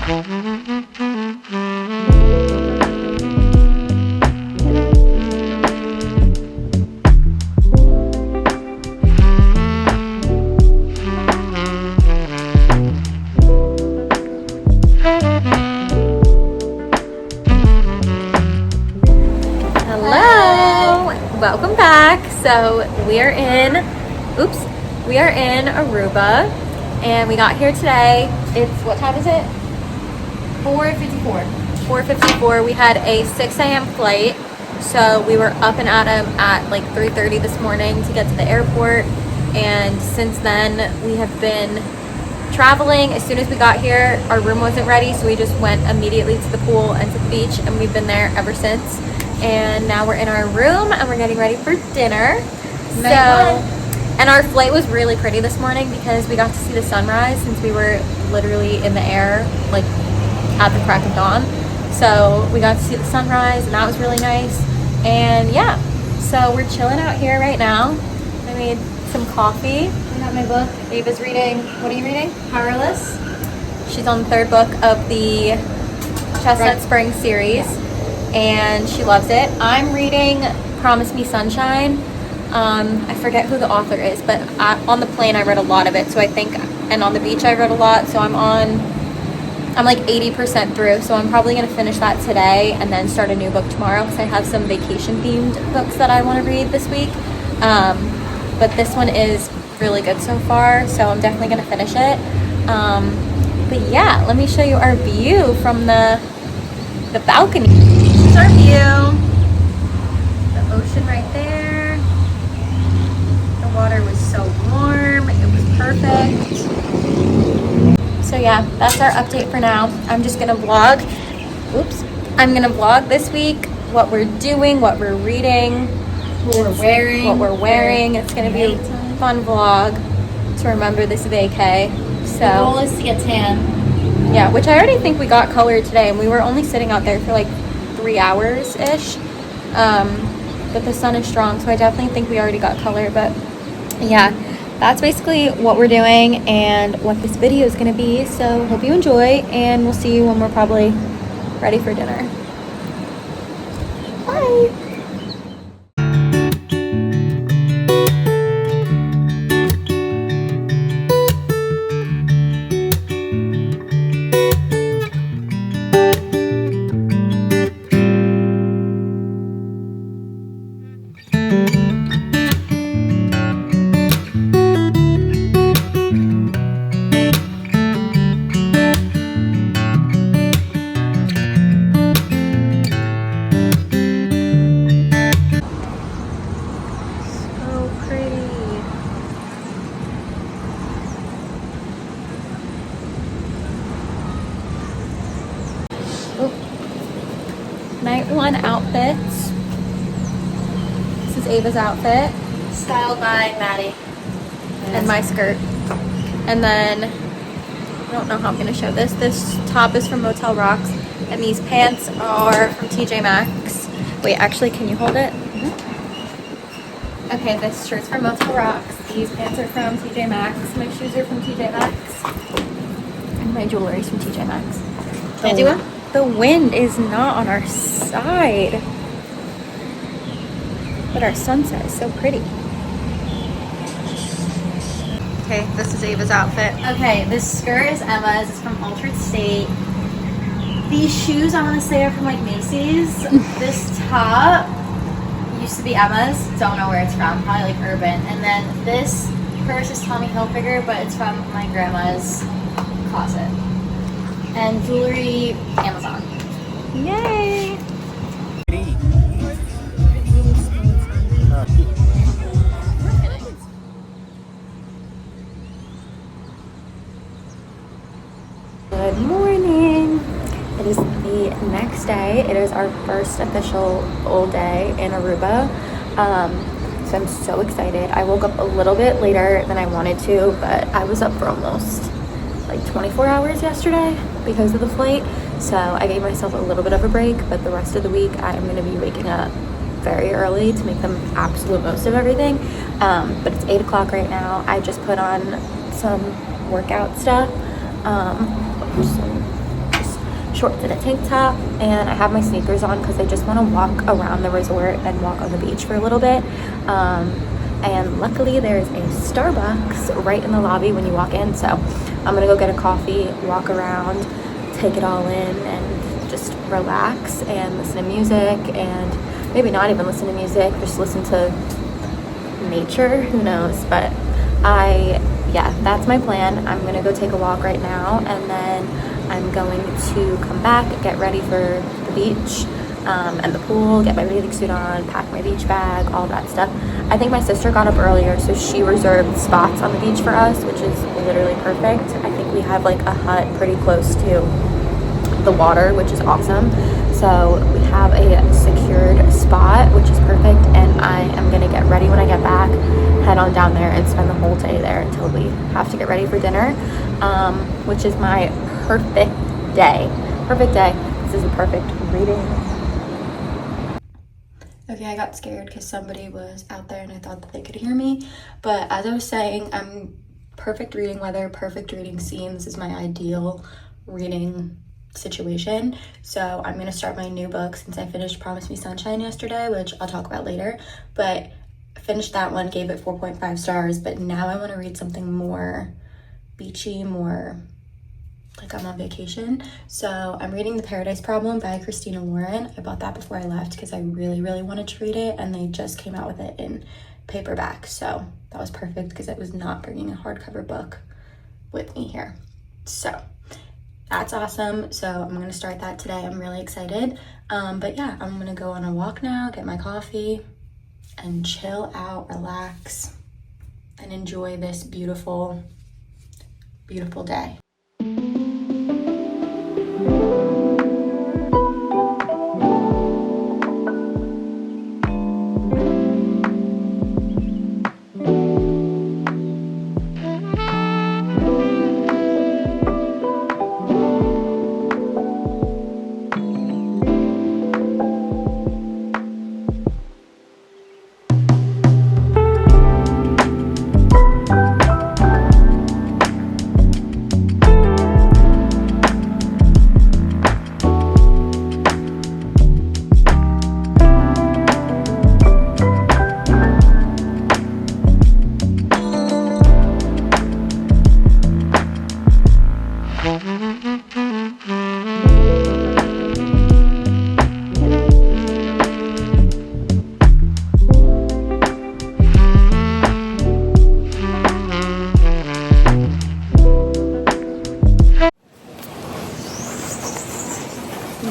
Welcome back. So we are in Aruba, and we got here today. It's, what time is it? 4:54. 4:54. We had a 6 a.m. flight, so we were up and at 'em at like 3:30 this morning to get to the airport. And since then, we have been traveling. As soon as we got here, our room wasn't ready, so we just went immediately to the pool and to the beach, and we've been there ever since. And now we're in our room and we're getting ready for dinner. And our flight was really pretty this morning because we got to see the sunrise since we were literally in the air like at the crack of dawn. So we got to see the sunrise, and that was really nice. And yeah, so we're chilling out here right now. I made some coffee. I got my book. Ava's reading. What are you reading? Powerless. She's on the 3rd book of the Chestnut Spring series. Yeah. And she loves it. I'm reading Promise Me Sunshine. I forget who the author is, but on the plane I read a lot of it, so I think, and on the beach I read a lot, so I'm like 80% through, so I'm probably going to finish that today and then start a new book tomorrow because I have some vacation themed books that I want to read this week. But this one is really good so far, so I'm definitely going to finish it. But yeah, let me show you our view from the balcony. This is our view. The ocean right there. The water was so warm. It was perfect. So yeah, that's our update for now. I'm just gonna vlog. I'm gonna vlog this week what we're doing, what we're reading, What we're wearing. It's gonna be a fun vlog to remember this vacay. The goal is to get tan. Yeah, which I already think we got colored today, and we were only sitting out there for like 3 hours ish. But the sun is strong, so I definitely think we already got color. But yeah, that's basically what we're doing and what this video is gonna be. So hope you enjoy, and we'll see you when we're probably ready for dinner. Bye. Night 1 outfits. This is Ava's outfit. Styled by Maddie. And my skirt. And then, I don't know how I'm going to show this. This top is from Motel Rocks. And these pants are from TJ Maxx. Wait, actually, can you hold it? Okay, this shirt's from Motel Rocks. These pants are from TJ Maxx. My shoes are from TJ Maxx. And my jewelry's from TJ Maxx. Can I do one? The wind is not on our side. But our sunset is so pretty. Okay, this is Ava's outfit. Okay, this skirt is Emma's. It's from Altered State. These shoes I want to say are from like Macy's. This top used to be Emma's. Don't know where it's from. Probably like Urban. And then this purse is Tommy Hilfiger, but it's from my grandma's closet. And jewelry, Amazon. Yay! Good morning. It is the next day. It is our first official full day in Aruba. So I'm so excited. I woke up a little bit later than I wanted to, but I was up for almost like 24 hours yesterday because of the flight, so I gave myself a little bit of a break, but the rest of the week I am going to be waking up very early to make the absolute most of everything. But it's 8 o'clock right now. I just put on some workout stuff, shorts and a tank top, and I have my sneakers on because I just want to walk around the resort and walk on the beach for a little bit. And luckily there's a Starbucks right in the lobby when you walk in, so I'm gonna go get a coffee, walk around, take it all in, and just relax and listen to music, and maybe not even listen to music, just listen to nature, who knows. But yeah, that's my plan. I'm gonna go take a walk right now, and then I'm going to come back, get ready for the beach and the pool, get my bathing suit on, pack my beach bag, all that stuff. I think my sister got up earlier, so she reserved spots on the beach for us, which is literally perfect. I think we have like a hut pretty close to the water, which is awesome. So we have a secured spot, which is perfect, and I am gonna get ready when I get back, head on down there and spend the whole day there until we have to get ready for dinner, which is my perfect day. This is a perfect reading. Okay, I got scared because somebody was out there and I thought that they could hear me, but as I was saying, I'm perfect reading weather, perfect reading scenes is my ideal reading situation. So I'm gonna start my new book since I finished Promise Me Sunshine yesterday, which I'll talk about later, but I finished that one, gave it 4.5 stars, but now I want to read something more beachy, more like I'm on vacation. So I'm reading The Paradise Problem by Christina Lauren. I bought that before I left because I really wanted to read it, and they just came out with it in paperback, so that was perfect because it was not bringing a hardcover book with me here. So that's awesome. So I'm gonna start that today. I'm really excited. But yeah, I'm gonna go on a walk now, get my coffee, and chill out, relax, and enjoy this beautiful day.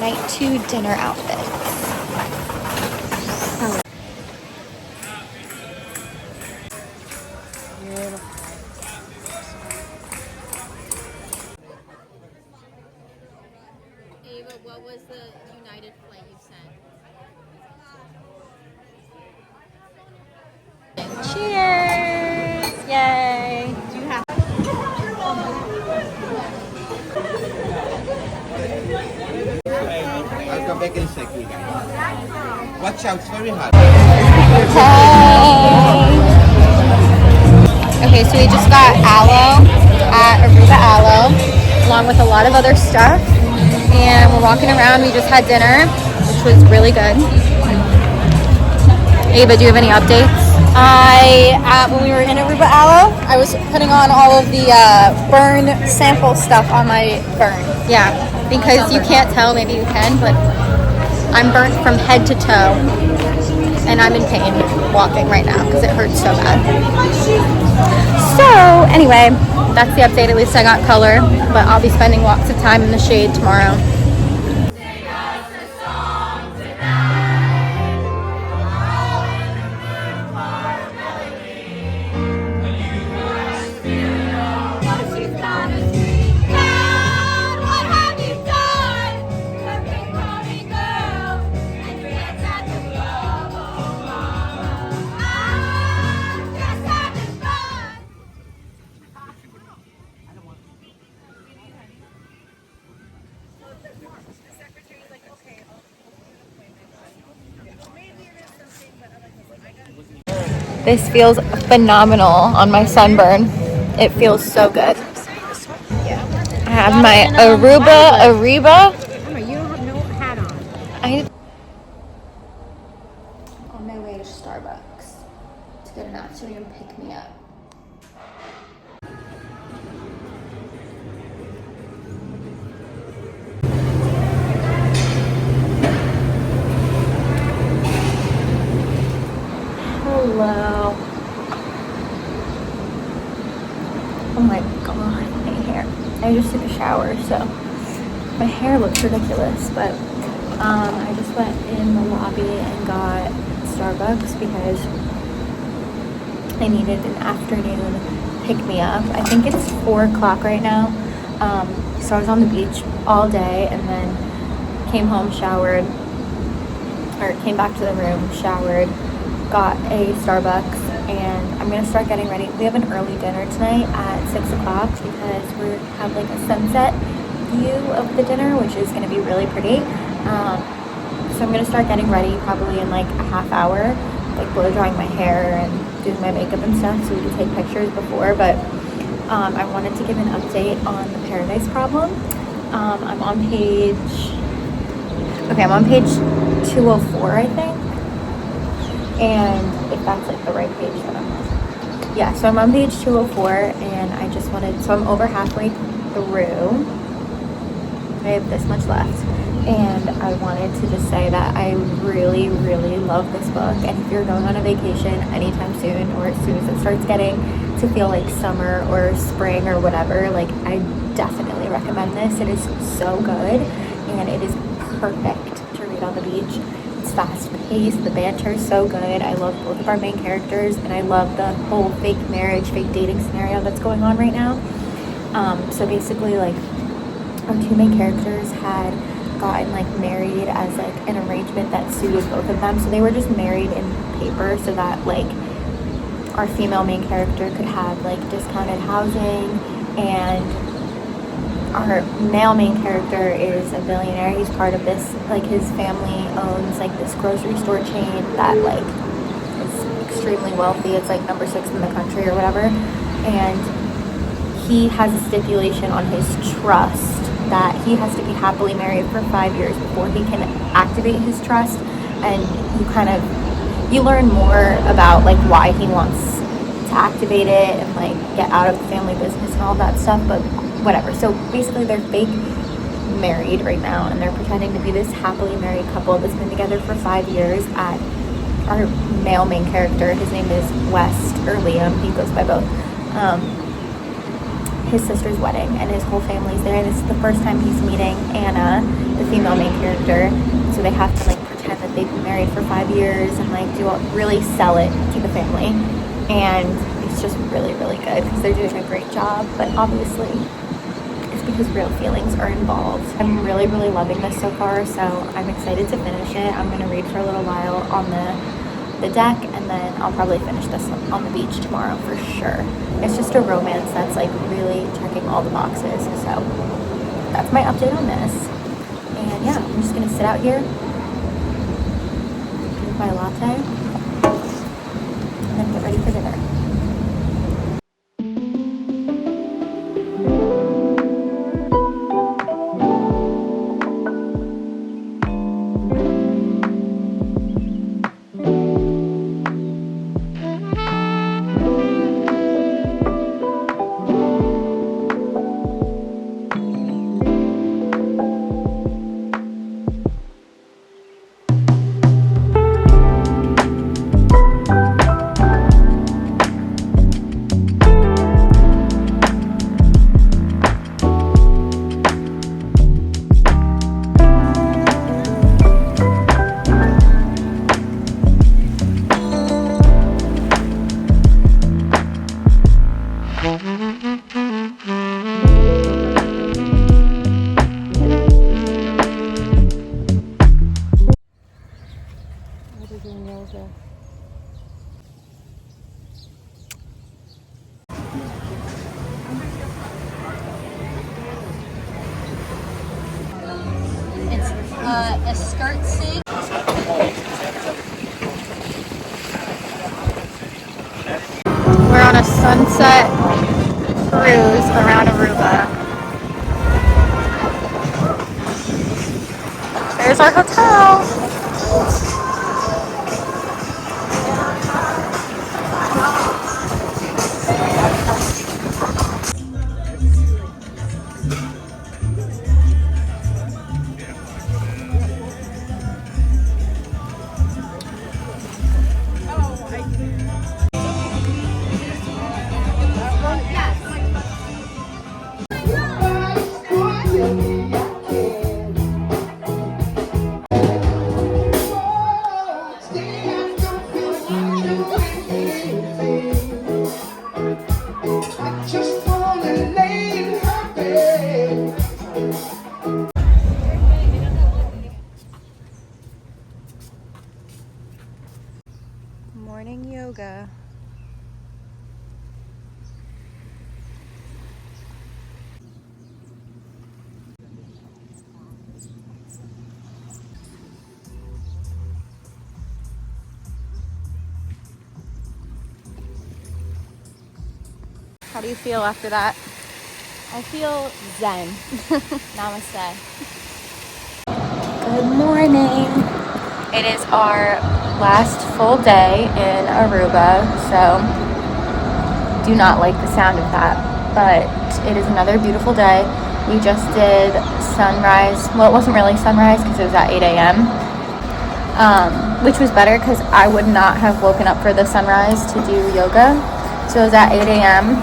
Night 2 dinner outfits. Ava, what was the United flight you sent? Cheers! Yay! Do you have I'll come back in a second, guys. Watch out, it's very hot. Okay, so we just got aloe at Aruba Aloe, along with a lot of other stuff. And we're walking around. We just had dinner, which was really good. Ava, do you have any updates? When we were in Aruba Aloe, I was putting on all of the burn sample stuff on my burn. Yeah, because you can't tell, maybe you can, but I'm burnt from head to toe. And I'm in pain walking right now because it hurts so bad. So anyway, that's the update. At least I got color, but I'll be spending lots of time in the shade tomorrow. This feels phenomenal on my sunburn. It feels so good. I have my Aruba I'm on my way to Starbucks to get an afternoon pick-me-up. Hello. Oh my god, my hair. I just took a shower, so my hair looks ridiculous, but I just went in the lobby and got Starbucks because I needed an afternoon pick-me-up. I think it's 4 o'clock right now. So I was on the beach all day and then came home, showered, or came back to the room, showered, got a Starbucks, and I'm gonna start getting ready. We have an early dinner tonight at 6 o'clock because we have like a sunset view of the dinner, which is gonna be really pretty. So I'm gonna start getting ready probably in like a half hour, like blow drying my hair and doing my makeup and stuff so we can take pictures before. But I wanted to give an update on the Paradise Problem. I'm on page 204, I think. And if that's like the right page that I'm on. Yeah, so I'm on page 204 and I just wanted, so I'm over halfway through. I have this much left. And I wanted to just say that I really, really love this book. And if you're going on a vacation anytime soon, or as soon as it starts getting to feel like summer or spring or whatever, like I definitely recommend this. It is so good and it is perfect to read on the beach. It's fast paced, the banter is so good. I love both of our main characters and I love the whole fake marriage, fake dating scenario that's going on right now. So basically like our two main characters had gotten like married as like an arrangement that suited both of them, so they were just married in paper so that like our female main character could have like discounted housing, and our male main character is a billionaire. He's part of this, like his family owns like this grocery store chain that like is extremely wealthy. It's like number 6 in the country or whatever, and he has a stipulation on his trust that he has to be happily married for 5 years before he can activate his trust. And you learn more about like why he wants to activate it and like get out of the family business and all that stuff, but whatever. So basically they're fake married right now and they're pretending to be this happily married couple that's been together for 5 years at our male main character. His name is West, or Liam, he goes by both. His sister's wedding and his whole family's there. This is the first time he's meeting Anna, the female main character, so they have to like pretend that they've been married for 5 years and like really sell it to the family. And it's just really, really good because they're doing a great job, but obviously it's because real feelings are involved. I'm really, really loving this so far, so I'm excited to finish it. I'm gonna read for a little while on the deck, and then I'll probably finish this on the beach tomorrow for sure. It's just a romance that's like really checking all the boxes, so that's my update on this. And yeah, I'm just gonna sit out here, drink my latte, and then get ready for dinner. A skirt sig. We're on a sunset cruise around Aruba. Here's our hotel. Morning yoga. How do you feel after that? I feel zen. Namaste. Good morning. It is our last full day in Aruba, so do not like the sound of that, but it is another beautiful day. We just did sunrise. Well, it wasn't really sunrise because it was at 8 a.m., which was better because I would not have woken up for the sunrise to do yoga. So it was at 8 a.m.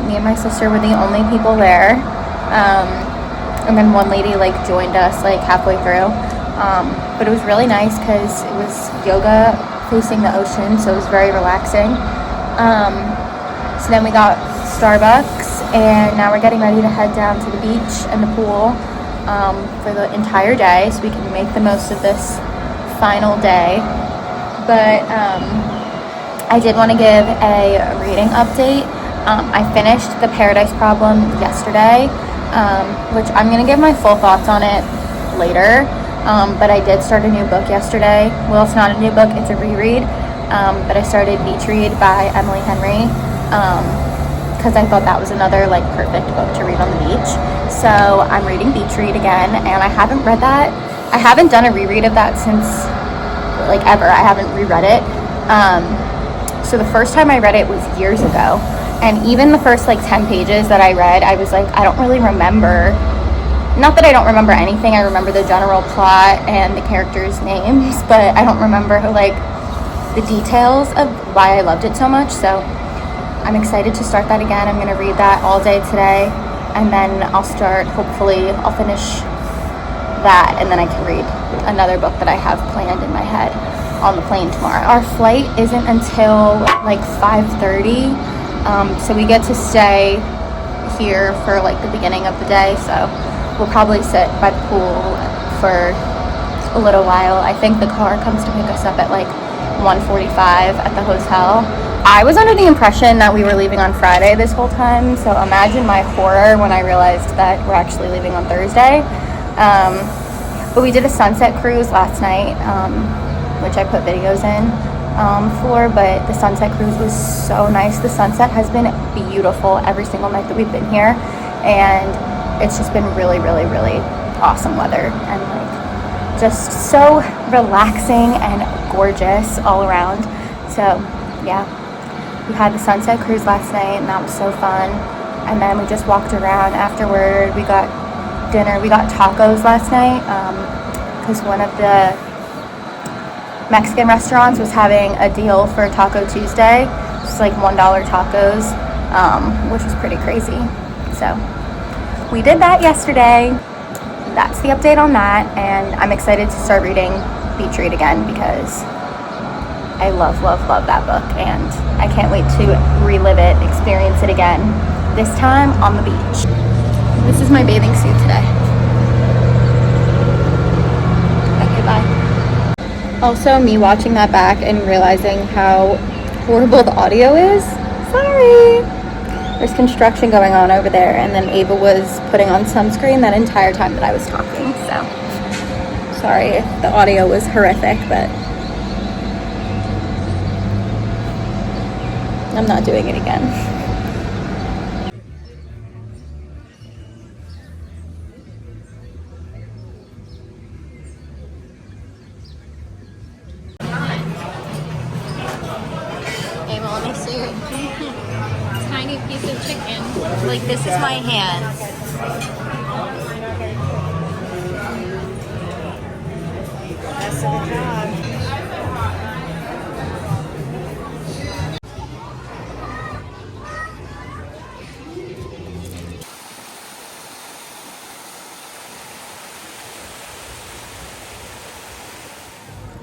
Me and my sister were the only people there. And then one lady joined us halfway through. But it was really nice because it was yoga facing the ocean, so it was very relaxing. So then we got Starbucks, and now we're getting ready to head down to the beach and the pool for the entire day, so we can make the most of this final day. But I did want to give a reading update. I finished The Paradise Problem yesterday, which I'm going to give my full thoughts on it later. But I did start a new book yesterday. Well, it's not a new book, it's a reread. But I started Beach Read by Emily Henry, because I thought that was another perfect book to read on the beach. So I'm reading Beach Read again, and I haven't read that. I haven't done a reread of that since ever. I haven't reread it. So the first time I read it was years ago, and even the first 10 pages that I read, I was I don't really remember. Not that I don't remember anything, I remember the general plot and the characters' names, but I don't remember the details of why I loved it so much. So I'm excited to start that again. I'm going to read that all day today, and then hopefully I'll finish that, and then I can read another book that I have planned in my head on the plane tomorrow. Our flight isn't until 5:30, so we get to stay here for the beginning of the day, so we'll probably sit by the pool for a little while. I think the car comes to pick us up at 1:45 at the hotel. I was under the impression that we were leaving on Friday this whole time, so imagine my horror when I realized that we're actually leaving on Thursday. But we did a sunset cruise last night, which I put videos in for, but the sunset cruise was so nice. The sunset has been beautiful every single night that we've been here, and it's just been really, really, really awesome weather, and just so relaxing and gorgeous all around. So yeah, we had the sunset cruise last night, and that was so fun. And then we just walked around afterward. We got dinner. We got tacos last night because one of the Mexican restaurants was having a deal for Taco Tuesday. It's $1 tacos, which was pretty crazy. So we did that yesterday. That's the update on that, and I'm excited to start reading Beach Read again because I love, love, love that book, and I can't wait to relive it, experience it again, this time on the beach. This is my bathing suit today. Okay, bye. Also, me watching that back and realizing how horrible the audio is. Sorry. There's construction going on over there, and then Ava was putting on sunscreen that entire time that I was talking, so sorry if the audio was horrific, but I'm not doing it again. Tiny piece of chicken. Like, this is my hand. That's a good job.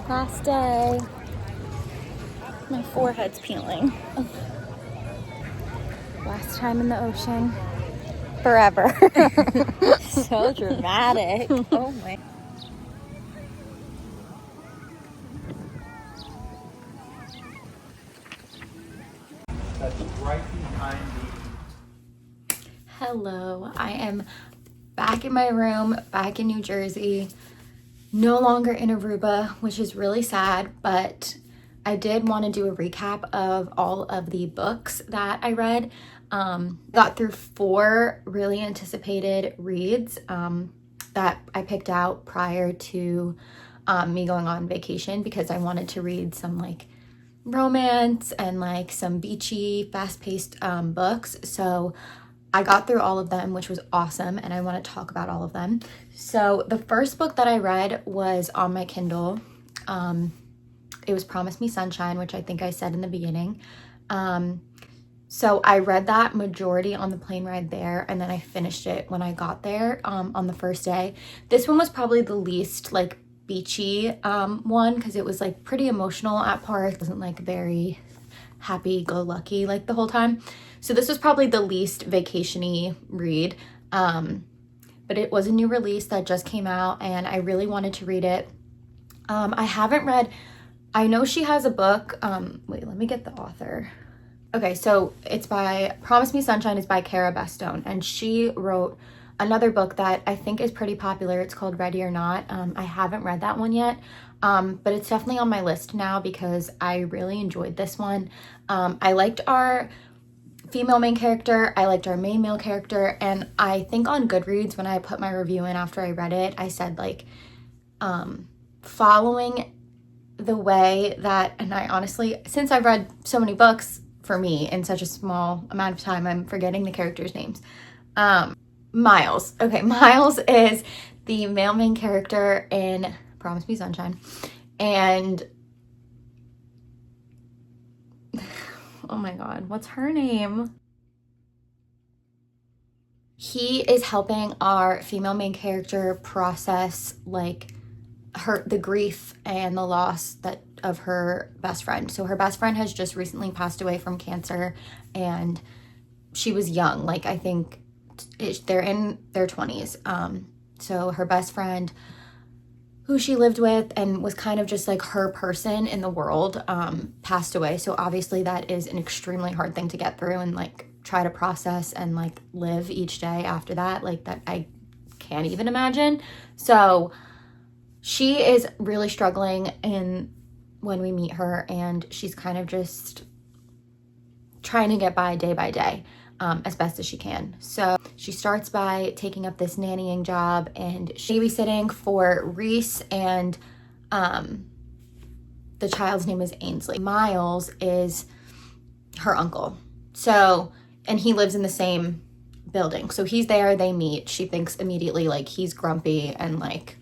Last day. My forehead's peeling. Last time in the ocean. Forever. So dramatic. Oh my. That's right behind the Hello, I am back in my room, back in New Jersey, no longer in Aruba, which is really sad, but I did want to do a recap of all of the books that I read. Got through 4 really anticipated reads that I picked out prior to me going on vacation because I wanted to read some like romance and like some beachy, fast-paced books. So I got through all of them, which was awesome, and I want to talk about all of them. So the first book that I read was on my Kindle. It was Promise Me Sunshine, which I think I said in the beginning. So I read that majority on the plane ride there, and then I finished it when I got there on the first day. This one was probably the least like beachy one because it was like pretty emotional at parts. It wasn't like very happy-go-lucky like the whole time. So this was probably the least vacation-y read, but it was a new release that just came out and I really wanted to read it. I haven't read, I know she has a book, wait, let me get the author. Okay, so it's by, Promise Me Sunshine is by Cara Bestone, and she wrote another book that I think is pretty popular. It's called Ready or Not. I haven't read that one yet, but it's definitely on my list now because I really enjoyed this one. I liked our female main character, I liked our main male character, and I think on Goodreads when I put my review in after I read it, I said like following the way that, and I honestly, since I've read so many books for me in such a small amount of time, I'm forgetting the characters' names. Miles. Okay, Miles is the male main character in Promise Me Sunshine, and oh my god, what's her name? He is helping our female main character process like the grief and the loss of her best friend. So her best friend has just recently passed away from cancer, and she was young, like I think they're in their 20s. So her best friend, who she lived with and was kind of just like her person in the world, passed away. So obviously that is an extremely hard thing to get through and like try to process and like live each day after that. Like that I can't even imagine. So she is really struggling when we meet her, and she's kind of just trying to get by day as best as she can. So she starts by taking up this nannying job and babysitting for Reese, and the child's name is Ainsley. Miles is her uncle. So, and he lives in the same building. So he's there, they meet. She thinks immediately like he's grumpy and like,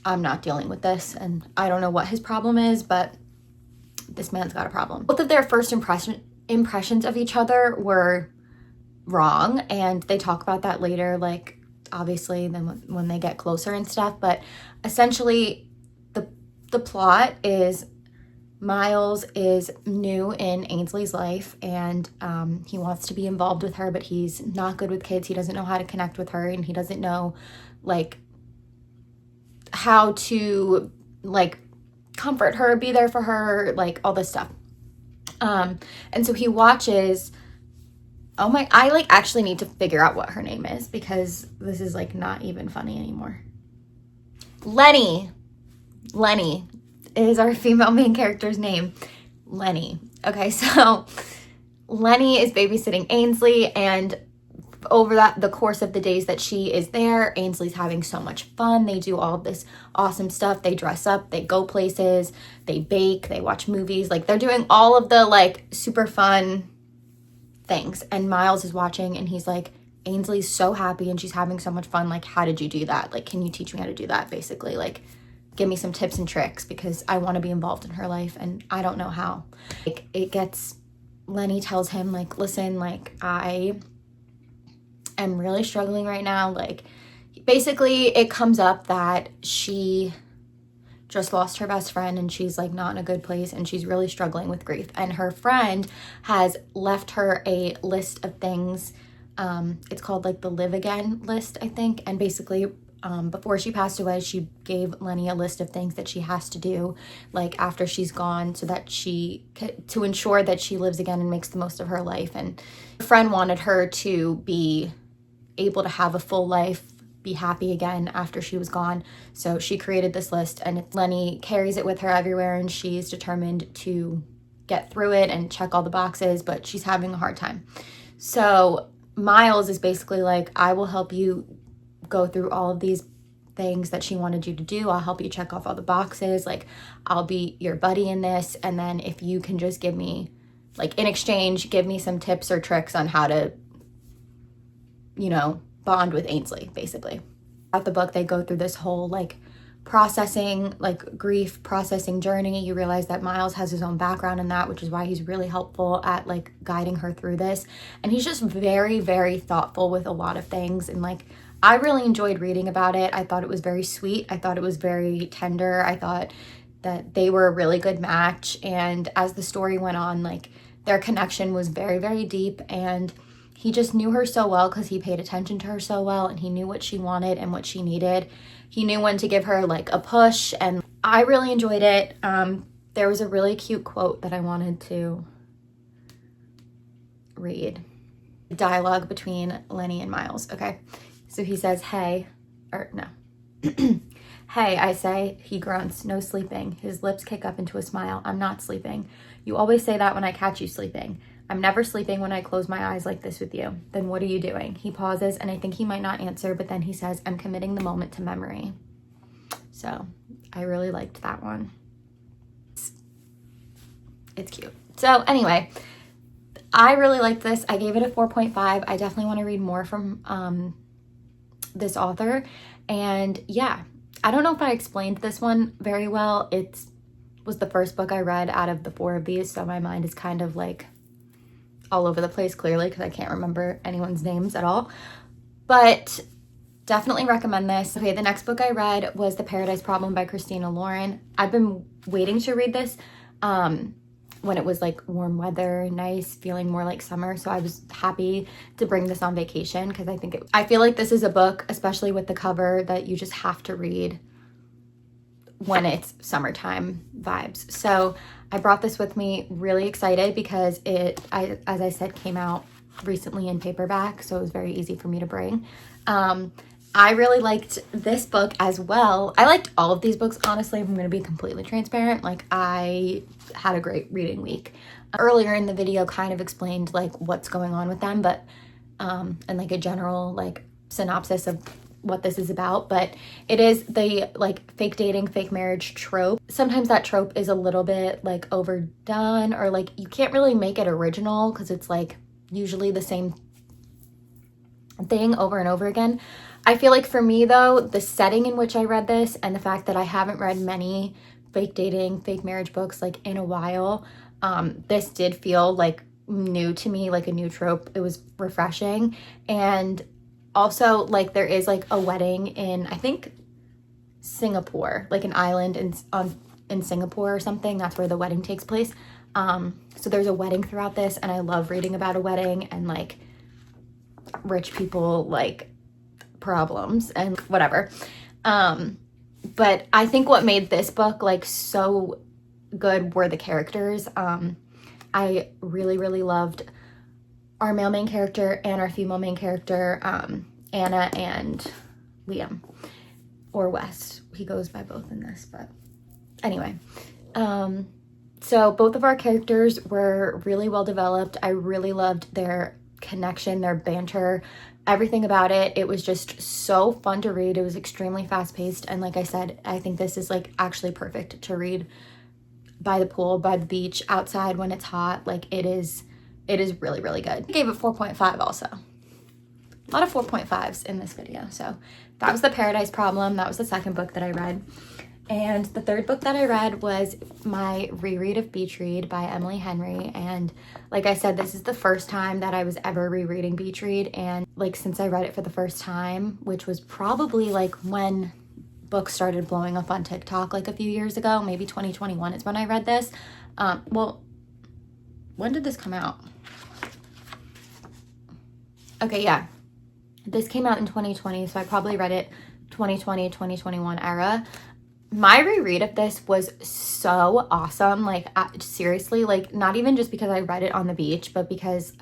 I'm not dealing with this, and I don't know what his problem is, but this man's got a problem. Both of their first impressions of each other were wrong, and they talk about that later, like obviously then when they get closer and stuff. But essentially the plot is Miles is new in Ainsley's life, and he wants to be involved with her, but he's not good with kids. He doesn't know how to connect with her, and he doesn't know like how to like comfort her, be there for her, like all this stuff. And so he watches, I like actually need to figure out what her name is because this is like not even funny anymore. Lenny is our female main character's name. Lenny. Okay, so Lenny is babysitting Ainsley, and over the course of the days that she is there, Ainsley's having so much fun. They do all this awesome stuff. They dress up, they go places, they bake, they watch movies. Like, they're doing all of the like super fun things. And Miles is watching and he's like, Ainsley's so happy and she's having so much fun. Like, how did you do that? Like, can you teach me how to do that? Basically, like, give me some tips and tricks because I want to be involved in her life and I don't know how. Like, Lenny tells him, like, listen, like, I am really struggling right now. Like, basically it comes up that she just lost her best friend and she's like not in a good place and she's really struggling with grief. And her friend has left her a list of things. It's called like the Live Again list, I think. And basically before she passed away, she gave Lenny a list of things that she has to do like after she's gone so that to ensure that she lives again and makes the most of her life. And her friend wanted her to be able to have a full life, be happy again after she was gone. So she created this list and Lenny carries it with her everywhere and she's determined to get through it and check all the boxes, but she's having a hard time. So Miles is basically like, I will help you go through all of these things that she wanted you to do. I'll help you check off all the boxes. Like, I'll be your buddy in this. And then if you can just give me, like, in exchange, give me some tips or tricks on how to, you know, bond with Ainsley, basically. Throughout the book, they go through this whole like grief processing journey. You realize that Miles has his own background in that, which is why he's really helpful at like guiding her through this. And he's just very, very thoughtful with a lot of things. And like, I really enjoyed reading about it. I thought it was very sweet. I thought it was very tender. I thought that they were a really good match. And as the story went on, like, their connection was very, very deep. And he just knew her so well because he paid attention to her so well and he knew what she wanted and what she needed. He knew when to give her like a push, and I really enjoyed it. There was a really cute quote that I wanted to read. Dialogue between Lenny and Miles. Okay. So he says, hey, or no. Hey, I say. He grunts. No sleeping. His lips kick up into a smile. I'm not sleeping. You always say that when I catch you sleeping. I'm never sleeping when I close my eyes like this with you. Then what are you doing? He pauses and I think he might not answer, but then he says, I'm committing the moment to memory. So I really liked that one. It's cute. So anyway, I really liked this. I gave it a 4.5. I definitely want to read more from this author. And yeah, I don't know if I explained this one very well. It was the first book I read out of the 4 of these, so my mind is kind of like all over the place, clearly, because I can't remember anyone's names at all. But definitely recommend this. Okay, the next book I read was The Paradise Problem by Christina Lauren. I've been waiting to read this when it was like warm weather, nice, feeling more like summer. So I was happy to bring this on vacation because I feel like this is a book, especially with the cover, that you just have to read when it's summertime vibes. So I brought this with me, really excited because as I said, came out recently in paperback, so it was very easy for me to bring. I really liked this book as well. I liked all of these books, honestly, if I'm going to be completely transparent. Like, I had a great reading week. Earlier in the video kind of explained like what's going on with them, but and like a general like synopsis of what this is about. But it is the like fake dating, fake marriage trope. Sometimes that trope is a little bit like overdone, or like you can't really make it original because it's like usually the same thing over and over again. I feel like for me though, the setting in which I read this and the fact that I haven't read many fake dating, fake marriage books like in a while, this did feel like new to me, like a new trope. It was refreshing. And also like there is like a wedding in, I think, Singapore, like an island in Singapore or something. That's where the wedding takes place. So there's a wedding throughout this, and I love reading about a wedding and like rich people like problems and whatever. But I think what made this book like so good were the characters. I really, really loved our male main character and our female main character, Anna and Liam, or West. He goes by both in this, but anyway. So both of our characters were really well developed. I really loved their connection, their banter, everything about it. It was just so fun to read. It was extremely fast paced. And like I said, I think this is like actually perfect to read by the pool, by the beach, outside when it's hot. Like it is really, really good. I gave it 4.5 also. A lot of 4.5s in this video. So that was The Paradise Problem. That was the second book that I read. And the third book that I read was my reread of Beach Read by Emily Henry. And like I said, this is the first time that I was ever rereading Beach Read. And like since I read it for the first time, which was probably like when books started blowing up on TikTok like a few years ago, maybe 2021 is when I read this. Well, when did this come out? Okay, yeah. This came out in 2020, so I probably read it 2020, 2021 era. My reread of this was so awesome. Like seriously, like not even just because I read it on the beach, but because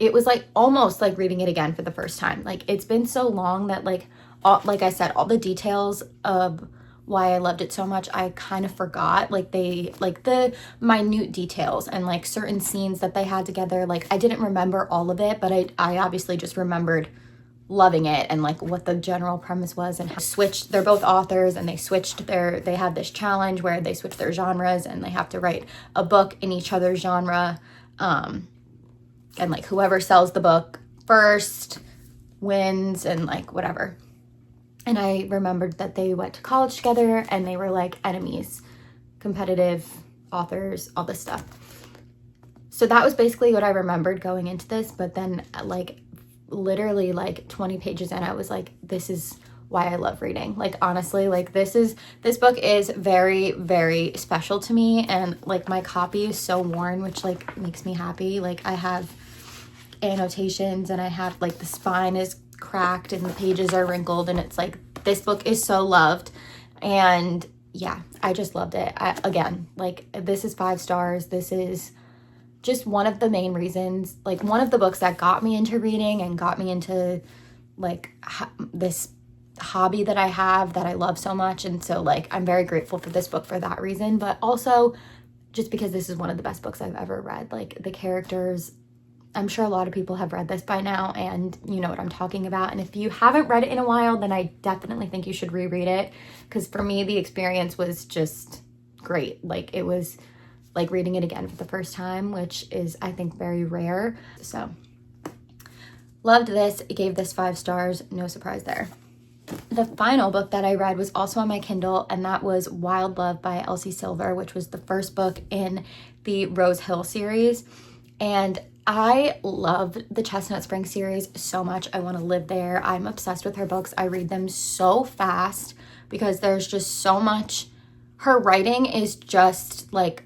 it was like almost like reading it again for the first time. Like it's been so long that like I said, all the details of why I loved it so much, I kind of forgot. Like the minute details and like certain scenes that they had together. Like I didn't remember all of it, but I obviously just remembered loving it and like what the general premise was, and how they're both authors and they had this challenge where they switch their genres and they have to write a book in each other's genre, and like whoever sells the book first wins and like whatever. And I remembered that they went to college together and they were like enemies, competitive authors, all this stuff. So that was basically what I remembered going into this. But then like literally like 20 pages in, I was like, this is why I love reading. Like honestly, like this book is very, very special to me. And like my copy is so worn, which like makes me happy. Like I have annotations and I have like the spine is cracked and the pages are wrinkled, and it's like this book is so loved. And yeah, I just loved it. Again, like this is 5 stars. This is just one of the main reasons, like one of the books that got me into reading and got me into like this hobby that I have that I love so much. And so like I'm very grateful for this book for that reason, but also just because this is one of the best books I've ever read. Like the characters, I'm sure a lot of people have read this by now and you know what I'm talking about. And if you haven't read it in a while, then I definitely think you should reread it, because for me the experience was just great. Like it was like reading it again for the first time, which is I think very rare. So loved this. Gave this 5 stars. No surprise there. The final book that I read was also on my Kindle, and that was Wild Love by Elsie Silver, which was the first book in the Rose Hill series. And I love the Chestnut Spring series so much. I want to live there. I'm obsessed with her books. I read them so fast because there's just so much. Her writing is just like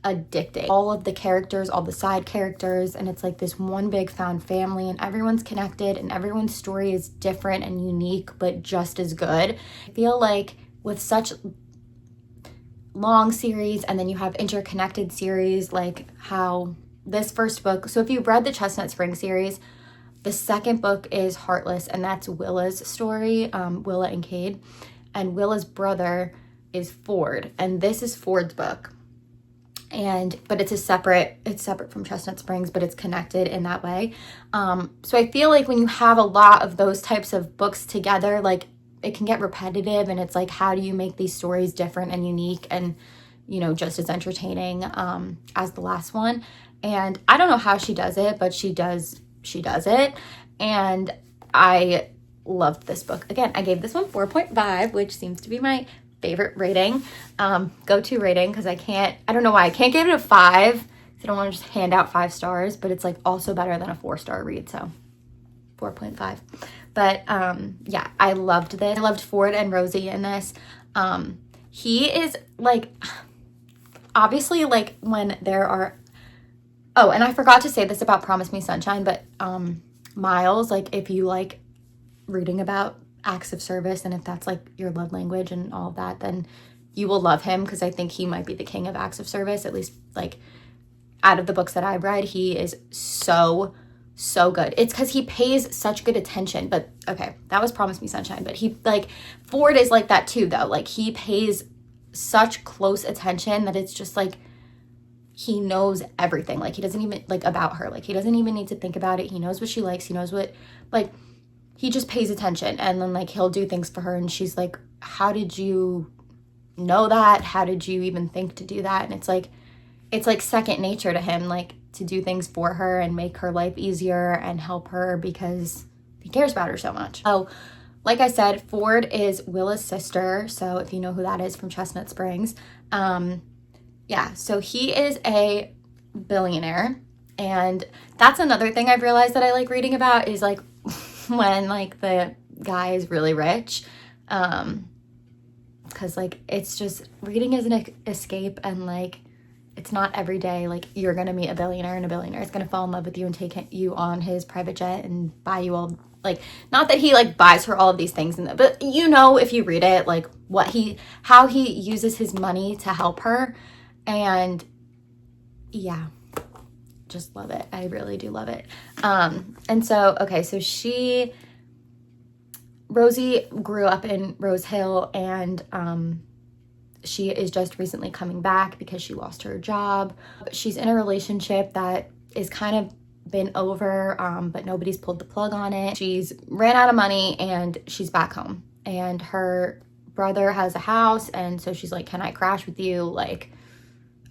addicting. All of the characters, all the side characters, and it's like this one big found family, and everyone's connected and everyone's story is different and unique but just as good. I feel like with such long series and then you have interconnected series, like how this first book, so if you've read the Chestnut Spring series, the second book is Heartless, and that's Willa's story, Willa and Cade, and Willa's brother is Ford, and this is Ford's book. But it's separate from Chestnut Springs, but it's connected in that way. So I feel like when you have a lot of those types of books together, like it can get repetitive, and it's like, how do you make these stories different and unique and, you know, just as entertaining as the last one? And I don't know how she does it, but she does it. And I loved this book. Again, I gave this one 4.5, which seems to be my favorite rating, go-to rating, because I don't know why I can't give it a 5. I don't want to just hand out 5 stars, but it's like also better than a 4-star read, so 4.5. But yeah, I loved this. I loved Ford and Rosie in this. He is like, obviously, like when there are, oh, and I forgot to say this about Promise Me Sunshine, but Miles, like if you like reading about acts of service and if that's like your love language and all of that, then you will love him, because I think he might be the king of acts of service, at least like out of the books that I've read. He is so good. It's because he pays such good attention. But okay, that was Promise Me Sunshine, but he like Ford is like that too though. Like he pays such close attention that it's just like he knows everything. Like, he doesn't even, like, about her. Like, he doesn't even need to think about it. He knows what she likes. He knows what, like, he just pays attention. And then, like, he'll do things for her. And she's like, how did you know that? How did you even think to do that? And it's like second nature to him, like, to do things for her and make her life easier and help her because he cares about her so much. So, like I said, Ford is Willa's sister. So if you know who that is from Chestnut Springs, yeah, so he is a billionaire. And that's another thing I've realized that I like reading about is, like, when, like, the guy is really rich. Because, like, it's just, reading is an escape, and, like, it's not every day, like, you're gonna meet a billionaire and a billionaire is gonna fall in love with you and take you on his private jet and buy you all, like, not that he, like, buys her all of these things, but you know, if you read it, like, how he uses his money to help her. And yeah, just love it. I really do love it. And so, okay, so Rosie grew up in Rose Hill, and she is just recently coming back because she lost her job. She's in a relationship that is kind of been over, but nobody's pulled the plug on it. She's ran out of money and she's back home, and her brother has a house, and so she's like, can I crash with you? Like,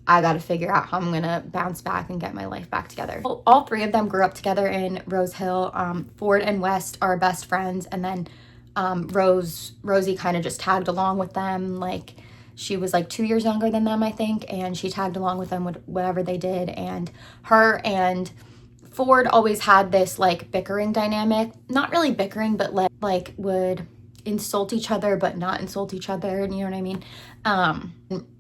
I got to figure out how I'm going to bounce back and get my life back together. All three of them grew up together in Rose Hill. Ford and West are best friends. And then Rosie kind of just tagged along with them. Like, she was like 2 years younger than them, I think. And she tagged along with them with whatever they did. And her and Ford always had this, like, bickering dynamic. Not really bickering, but like would insult each other, but not insult each other. You know what I mean?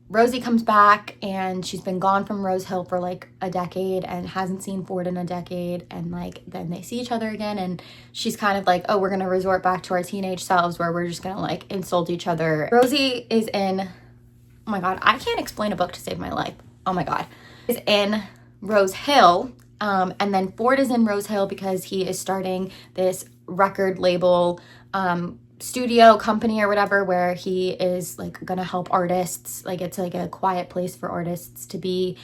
Rosie comes back, and she's been gone from Rose Hill for like a decade and hasn't seen Ford in a decade. And, like, then they see each other again, and she's kind of like, oh, we're going to resort back to our teenage selves where we're just going to, like, insult each other. Rosie is in, oh my God, I can't explain a book to save my life. Oh my God. Is in Rose Hill. And then Ford is in Rose Hill because he is starting this record label, studio company or whatever, where he is, like, gonna help artists. Like, it's like a quiet place for artists to be,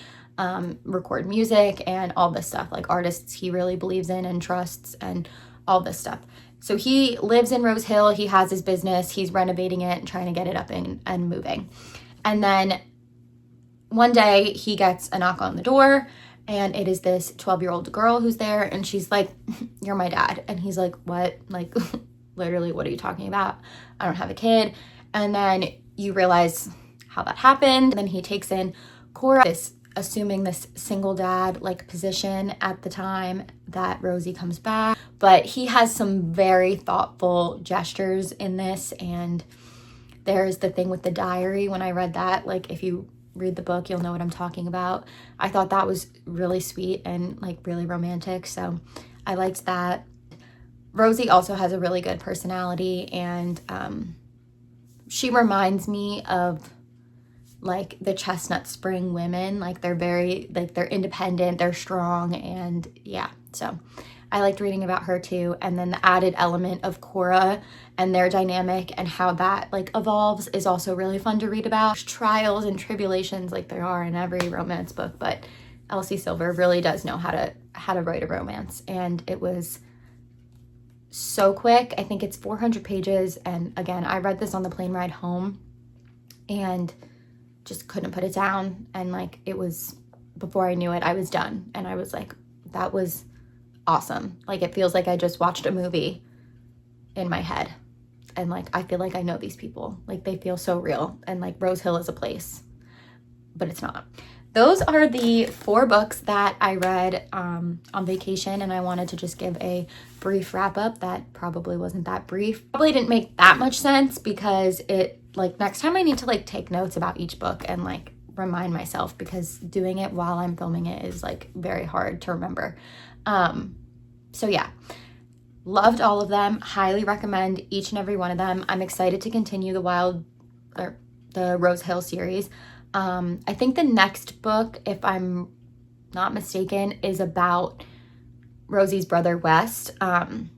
record music and all this stuff, like artists he really believes in and trusts and all this stuff. So he lives in Rose Hill. He has his business. He's renovating it and trying to get it up and moving. And then one day he gets a knock on the door, and it is this 12-year-old girl who's there, and she's like, you're my dad. And he's like, what? Like, literally, what are you talking about? I don't have a kid. And then you realize how that happened. And then he takes in Cora, assuming this single dad, like, position at the time that Rosie comes back. But he has some very thoughtful gestures in this. And there's the thing with the diary. When I read that, like, if you read the book, you'll know what I'm talking about. I thought that was really sweet and, like, really romantic. So I liked that. Rosie also has a really good personality, and she reminds me of, like, the Chestnut Spring women. Like, they're very, like, they're independent, they're strong, and yeah, so I liked reading about her too. And then the added element of Cora and their dynamic and how that, like, evolves is also really fun to read about. Trials and tribulations, like there are in every romance book, but Elsie Silver really does know how to write a romance, and it was so quick. I think it's 400 pages. And again, I read this on the plane ride home and just couldn't put it down. And, like, it was, before I knew it, I was done. And I was like, that was awesome. Like, it feels like I just watched a movie in my head. And, like, I feel like I know these people. Like, they feel so real. And, like, Rose Hill is a place, but it's not. Those are the 4 books that I read on vacation, and I wanted to just give a brief wrap up that probably wasn't that brief. Probably didn't make that much sense because it, like, next time I need to, like, take notes about each book and, like, remind myself, because doing it while I'm filming it is, like, very hard to remember. So yeah, loved all of them. Highly recommend each and every one of them. I'm excited to continue the Rose Hill series. I think the next book, if I'm not mistaken, is about Rosie's brother West, and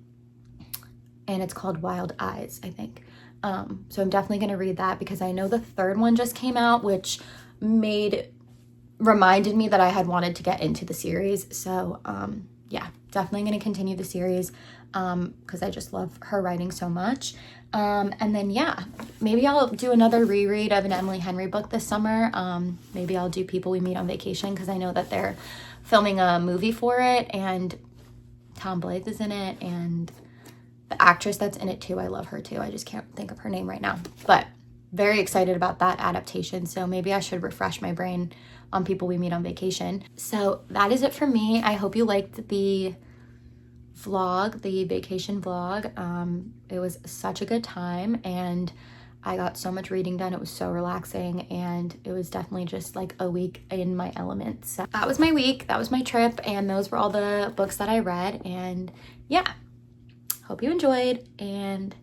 it's called Wild Eyes, I think. So I'm definitely going to read that because I know the 3rd one just came out, which made reminded me that I had wanted to get into the series. So yeah, definitely going to continue the series because I just love her writing so much. And then yeah, maybe I'll do another reread of an Emily Henry book this summer. Maybe I'll do People We Meet on Vacation because I know that they're filming a movie for it, and Tom Blythe is in it, and the actress that's in it too, I love her too. I just can't think of her name right now, but very excited about that adaptation. So maybe I should refresh my brain on People We Meet on Vacation. So that is it for me. I hope you liked the vlog, the vacation vlog. It was such a good time, and I got so much reading done. It was so relaxing, and it was definitely just like a week in my element. So that was my week, that was my trip, and those were all the books that I read. And yeah, hope you enjoyed, and